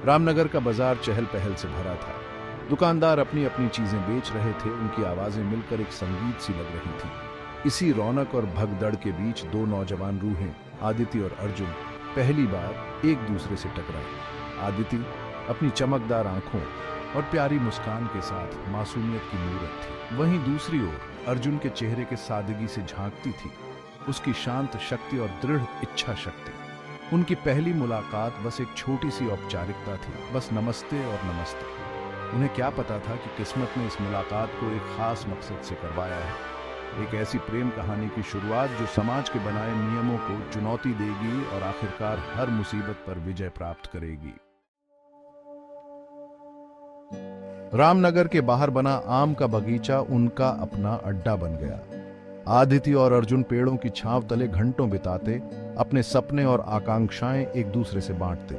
रामनगर का बाजार चहल पहल से भरा था। दुकानदार अपनी अपनी चीजें बेच रहे थे, उनकी आवाजें मिलकर एक संगीत सी लग रही थी। इसी रौनक और भगदड़ के बीच दो नौजवान रूहें, आदिति और अर्जुन, पहली बार एक दूसरे से टकराई। आदिति अपनी चमकदार आंखों और प्यारी मुस्कान के साथ मासूमियत की मूरत थी। वहीं दूसरी ओर अर्जुन के चेहरे के सादगी से झांकती थी उसकी शांत शक्ति और दृढ़ इच्छा शक्ति। उनकी पहली मुलाकात बस एक छोटी सी औपचारिकता थी, बस नमस्ते और नमस्ते। उन्हें क्या पता था कि किस्मत ने इस मुलाकात को एक खास मकसद से करवाया है, एक ऐसी प्रेम कहानी की शुरुआत जो समाज के बनाए नियमों को चुनौती देगी और आखिरकार हर मुसीबत पर विजय प्राप्त करेगी। रामनगर के बाहर बना आम का बगीचा उनका अपना अड्डा बन गया। आदिति और अर्जुन पेड़ों की छांव तले घंटों बिताते, अपने सपने और आकांक्षाएं एक दूसरे से बांटते।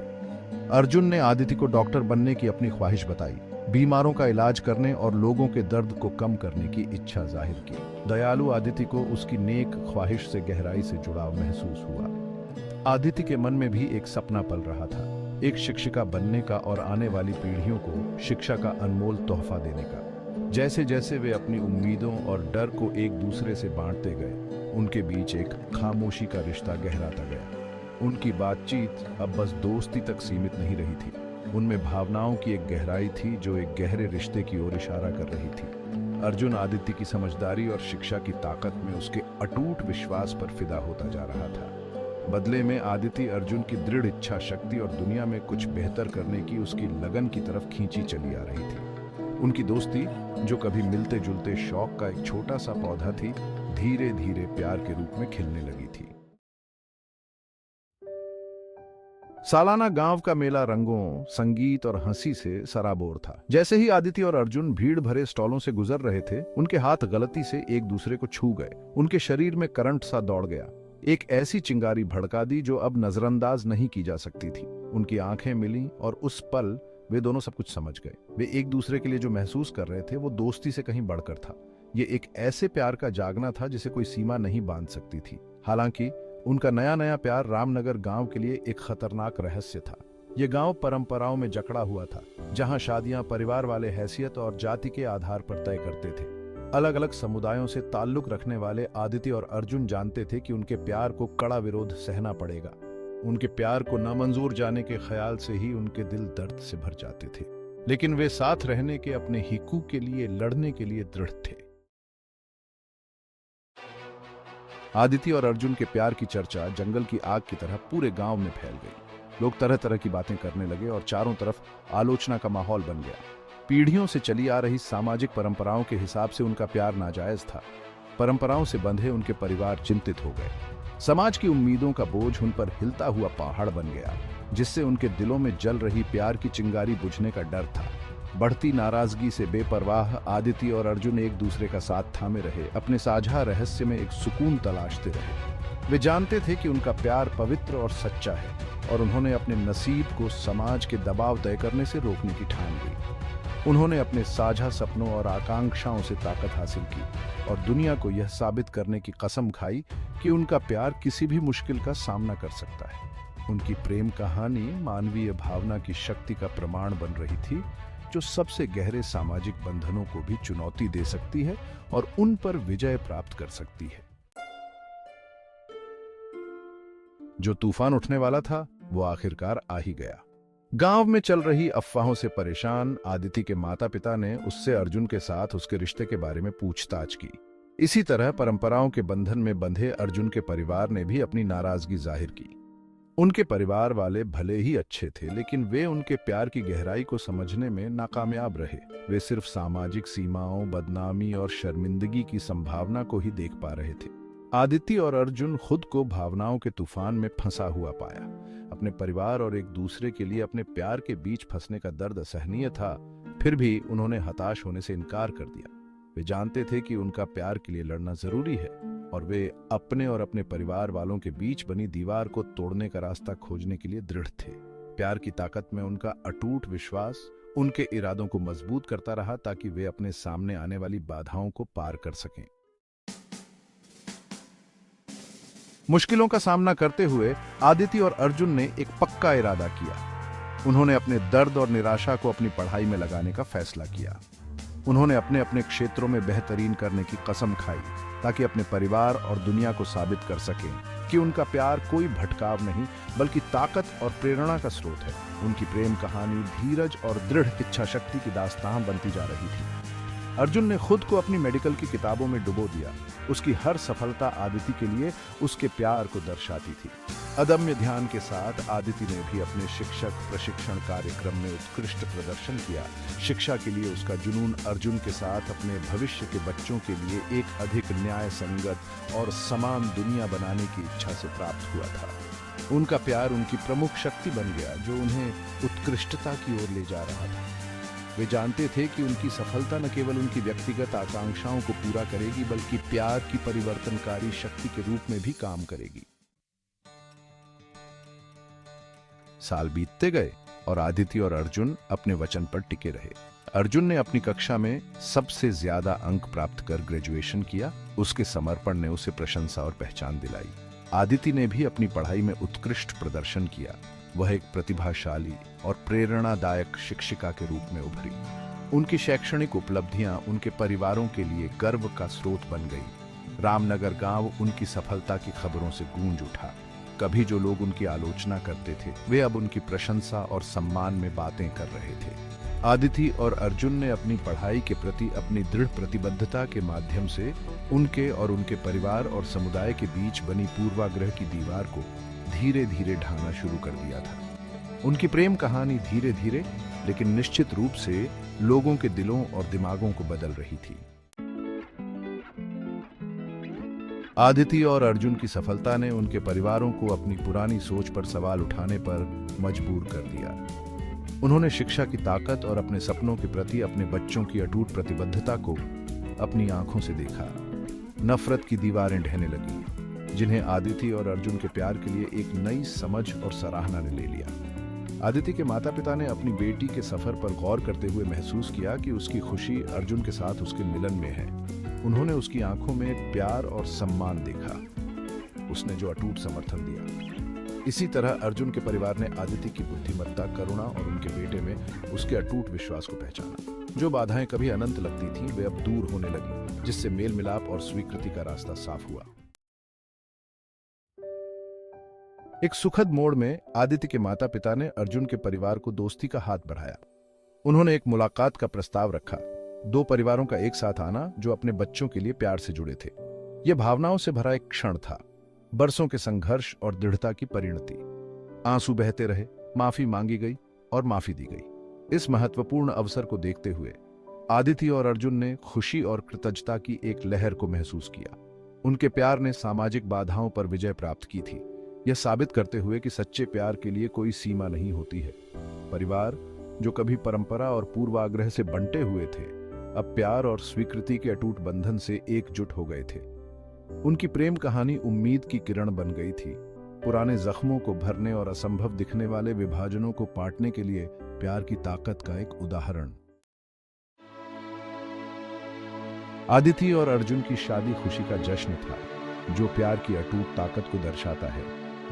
अर्जुन ने आदिति को डॉक्टर बनने की अपनी ख्वाहिश बताई, बीमारों का इलाज करने और लोगों के दर्द को कम करने की इच्छा जाहिर की। दयालु आदिति को उसकी नेक ख्वाहिश से गहराई से जुड़ाव महसूस हुआ। आदिति के मन में भी एक सपना पल रहा था, एक शिक्षिका बनने का और आने वाली पीढ़ियों को शिक्षा का अनमोल तोहफा देने का। जैसे जैसे वे अपनी उम्मीदों और डर को एक दूसरे से बांटते गए, उनके बीच एक खामोशी का रिश्ता गहराता गया। उनकी बातचीत अब बस दोस्ती तक सीमित नहीं रही थी, उनमें भावनाओं की एक गहराई थी जो एक गहरे रिश्ते की ओर इशारा कर रही थी। अर्जुन आदित्य की समझदारी और शिक्षा की ताकत में उसके अटूट विश्वास पर फिदा होता जा रहा था। बदले में आदिति अर्जुन की दृढ़ इच्छा शक्ति और दुनिया में कुछ बेहतर करने की उसकी लगन की तरफ खींची चली आ रही थी। उनकी दोस्ती, जो कभी मिलते जुलते शौक का एक छोटा सा पौधा थी, धीरे धीरे प्यार के रूप में खिलने लगी थी। सालाना गांव का मेला रंगों, संगीत और हंसी से सराबोर था। जैसे ही आदिति और अर्जुन भीड़ भरे स्टॉलों से गुजर रहे थे, उनके हाथ गलती से एक दूसरे को छू गए। उनके शरीर में करंट सा दौड़ गया, एक ऐसी चिंगारी भड़का दी जो अब नजरअंदाज नहीं की जा सकती थी। उनकी आंखें मिलीं और उस पल वे दोनों सब कुछ समझ गए। वे एक दूसरे के लिए जो महसूस कर रहे थे वो दोस्ती से कहीं बढ़कर था। ये एक ऐसे प्यार का जागना था जिसे कोई सीमा नहीं बांध सकती थी। हालांकि उनका नया नया प्यार रामनगर गांव के लिए एक खतरनाक रहस्य था। यह गांव परंपराओं में जकड़ा हुआ था, जहां शादियां परिवार वाले हैसियत और जाति के आधार पर तय करते थे। अलग अलग समुदायों से ताल्लुक रखने वाले आदिति और अर्जुन जानते थे कि उनके प्यार को कड़ा विरोध सहना पड़ेगा। उनके प्यार को नामंजूर जाने के ख्याल से ही उनके दिल दर्द से भर जाते थे, लेकिन वे साथ रहने के, अपने हिकूक के लिए लड़ने के लिए दृढ़ थे। आदिति और अर्जुन के प्यार की चर्चा जंगल की आग की तरह पूरे गांव में फैल गई। लोग तरह तरह की बातें करने लगे और चारों तरफ आलोचना का माहौल बन गया। पीढ़ियों से चली आ रही सामाजिक परंपराओं के हिसाब से उनका प्यार नाजायज था। परंपराओं से बंधे उनके परिवार चिंतित हो गए। समाज की उम्मीदों का बोझ उन पर हिलता हुआ पहाड़ बन गया, जिससे उनके दिलों में जल रही प्यार की चिंगारी बुझने का डर था। बढ़ती नाराजगी से बेपरवाह आदिति और अर्जुन एक दूसरे का साथ थामे रहे, अपने साझा रहस्य में एक सुकून तलाशते रहे। वे जानते थे कि उनका प्यार पवित्र और सच्चा है, और उन्होंने अपने नसीब को समाज के दबाव तय करने से रोकने की ठान ली। उन्होंने अपने साझा सपनों और आकांक्षाओं से ताकत हासिल की और दुनिया को यह साबित करने की कसम खाई कि उनका प्यार किसी भी मुश्किल का सामना कर सकता है। उनकी प्रेम कहानी मानवीय भावना की शक्ति का प्रमाण बन रही थी, जो सबसे गहरे सामाजिक बंधनों को भी चुनौती दे सकती है और उन पर विजय प्राप्त कर सकती है। जो तूफान उठने वाला था वो आखिरकार आ ही गया। गांव में चल रही अफवाहों से परेशान आदिति के माता पिता ने उससे अर्जुन के साथ उसके रिश्ते के बारे में पूछताछ की। इसी तरह परंपराओं के बंधन में बंधे अर्जुन के परिवार ने भी अपनी नाराजगी जाहिर की। उनके परिवार वाले भले ही अच्छे थे, लेकिन वे उनके प्यार की गहराई को समझने में नाकामयाब रहे। वे सिर्फ सामाजिक सीमाओं, बदनामी और शर्मिंदगी की संभावना को ही देख पा रहे थे। आदिति और अर्जुन खुद को भावनाओं के तूफान में फंसा हुआ पाया। अपने परिवार और एक दूसरे के लिए अपने प्यार के बीच फंसने का दर्द असहनीय था, फिर भी उन्होंने हताश होने से इनकार कर दिया। वे जानते थे कि उनका प्यार के लिए लड़ना जरूरी है, और वे अपने और अपने परिवार वालों के बीच बनी दीवार को तोड़ने का रास्ता खोजने के लिए दृढ़ थे। प्यार की ताकत में उनका अटूट विश्वास उनके इरादों को मजबूत करता रहा, ताकि वे अपने सामने आने वाली बाधाओं को पार कर सकें। मुश्किलों का सामना करते हुए आदिति और अर्जुन ने एक पक्का इरादा किया। उन्होंने अपने दर्द और निराशा को अपनी पढ़ाई में लगाने का फैसला किया। उन्होंने अपने अपने क्षेत्रों में बेहतरीन करने की कसम खाई ताकि अपने परिवार और दुनिया को साबित कर सकें कि उनका प्यार कोई भटकाव नहीं बल्कि ताकत और प्रेरणा का स्रोत है। उनकी प्रेम कहानी धीरज और दृढ़ इच्छा शक्ति की दास्तान बनती जा रही थी। अर्जुन ने खुद को अपनी मेडिकल की किताबों में डुबो दिया। उसकी हर सफलता आदिति के लिए उसके प्यार को दर्शाती थी। अदम्य ध्यान के साथ आदिति ने भी अपने शिक्षक प्रशिक्षण कार्यक्रम में उत्कृष्ट प्रदर्शन किया। शिक्षा के लिए उसका जुनून अर्जुन के साथ अपने भविष्य के बच्चों के लिए एक अधिक न्याय संगत और समान दुनिया बनाने की इच्छा से प्राप्त हुआ था। उनका प्यार उनकी प्रमुख शक्ति बन गया जो उन्हें उत्कृष्टता की ओर ले जा रहा था। वे जानते थे कि उनकी सफलता न केवल उनकी व्यक्तिगत आकांक्षाओं को पूरा करेगी बल्कि प्यार की परिवर्तनकारी शक्ति के रूप में भी काम करेगी। साल बीतते गए और आदिति और अर्जुन अपने वचन पर टिके रहे। अर्जुन ने अपनी कक्षा में सबसे ज्यादा अंक प्राप्त कर ग्रेजुएशन किया। उसके समर्पण ने उसे प्रशंसा और पहचान दिलाई। आदिति ने भी अपनी पढ़ाई में उत्कृष्ट प्रदर्शन किया। वह एक प्रतिभाशाली और प्रेरणादायक शिक्षिका के रूप में उभरी। उनकी शैक्षणिक उपलब्धियां उनके परिवारों के लिए गर्व का स्रोत बन गई। रामनगर गांव उनकी सफलता की खबरों से गूंज उठा। कभी जो लोग उनकी आलोचना करते थे वे अब उनकी प्रशंसा और सम्मान में बातें कर रहे थे। आदिति और अर्जुन ने अपनी पढ़ाई के प्रति अपनी दृढ़ प्रतिबद्धता के माध्यम से उनके और उनके परिवार और समुदाय के बीच बनी पूर्वाग्रह की दीवार को धीरे धीरे ढाना शुरू कर दिया था। उनकी प्रेम कहानी धीरे धीरे लेकिन निश्चित रूप से लोगों के दिलों और दिमागों को बदल रही थी। आदिति और अर्जुन की सफलता ने उनके परिवारों को अपनी पुरानी सोच पर सवाल उठाने पर मजबूर कर दिया। उन्होंने शिक्षा की ताकत और अपने सपनों के प्रति अपने बच्चों की अटूट प्रतिबद्धता को अपनी आंखों से देखा। नफरत की दीवारें ढहने लगीं, जिन्हें आदिति और अर्जुन के प्यार के लिए एक नई समझ और सराहना ने ले लिया। आदिति के माता पिता ने अपनी बेटी के सफर पर गौर करते हुए महसूस किया कि उसकी खुशी अर्जुन के साथ उसके मिलन में है। उन्होंने उसकी आंखों में प्यार और सम्मान देखा, उसने जो अटूट समर्थन दिया। इसी तरह अर्जुन के परिवार ने आदिति की बुद्धिमत्ता, करुणा और उनके बेटे में उसके अटूट विश्वास को पहचाना। जो बाधाएं कभी अनंत लगती थीं, वे अब दूर होने लगी, जिससे मेल मिलाप और स्वीकृति का रास्ता साफ हुआ। एक सुखद मोड़ में आदिति के माता पिता ने अर्जुन के परिवार को दोस्ती का हाथ बढ़ाया। उन्होंने एक मुलाकात का प्रस्ताव रखा, दो परिवारों का एक साथ आना जो अपने बच्चों के लिए प्यार से जुड़े थे। यह भावनाओं से भरा एक क्षण था, बरसों के संघर्ष और दृढ़ता की परिणति। आंसू बहते रहे, माफी मांगी गई और माफी दी गई। इस महत्वपूर्ण अवसर को देखते हुए आदिति और अर्जुन ने खुशी और कृतज्ञता की एक लहर को महसूस किया। उनके प्यार ने सामाजिक बाधाओं पर विजय प्राप्त की थी, यह साबित करते हुए कि सच्चे प्यार के लिए कोई सीमा नहीं होती है। परिवार जो कभी परंपरा और पूर्वाग्रह से बंटे हुए थे, अब प्यार और स्वीकृति के अटूट बंधन से एकजुट हो गए थे। उनकी प्रेम कहानी उम्मीद की किरण बन गई थी, पुराने जख्मों को भरने और असंभव दिखने वाले विभाजनों को पाटने के लिए प्यार की ताकत का एक उदाहरण। आदिति और अर्जुन की शादी खुशी का जश्न था, जो प्यार की अटूट ताकत को दर्शाता है।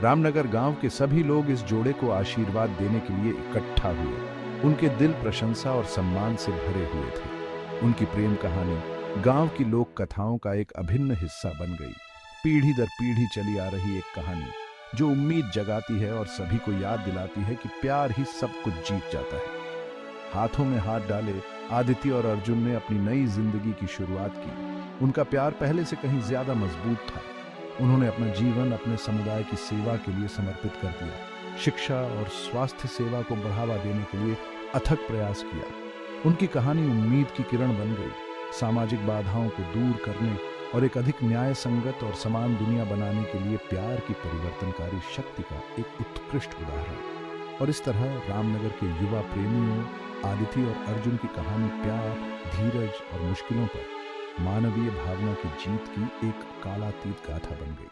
रामनगर गांव के सभी लोग इस जोड़े को आशीर्वाद देने के लिए इकट्ठा हुए। उनके दिल प्रशंसा और सम्मान से भरे हुए थे। उनकी प्रेम कहानी गांव की लोक कथाओं का एक अभिन्न हिस्सा बन गई। पीढ़ी दर पीढ़ी चली आ रही एक कहानी जो उम्मीद जगाती है और सभी को याद दिलाती है कि प्यार ही सब कुछ जीत जाता है। हाथों में हाथ डाले आदिति और अर्जुन ने अपनी नई जिंदगी की शुरुआत की। उनका प्यार पहले से कहीं ज्यादा मजबूत था। उन्होंने अपना जीवन अपने समुदाय की सेवा के लिए समर्पित कर दिया। शिक्षा और स्वास्थ्य सेवा को बढ़ावा देने के लिए अथक प्रयास किया। उनकी कहानी उम्मीद की किरण बन गई, सामाजिक बाधाओं को दूर करने और एक अधिक न्याय संगत और समान दुनिया बनाने के लिए प्यार की परिवर्तनकारी शक्ति का एक उत्कृष्ट उदाहरण। और इस तरह रामनगर के युवा प्रेमियों आदिति और अर्जुन की कहानी प्यार, धीरज और मुश्किलों पर मानवीय भावना की जीत की एक कालातीत गाथा बन गई।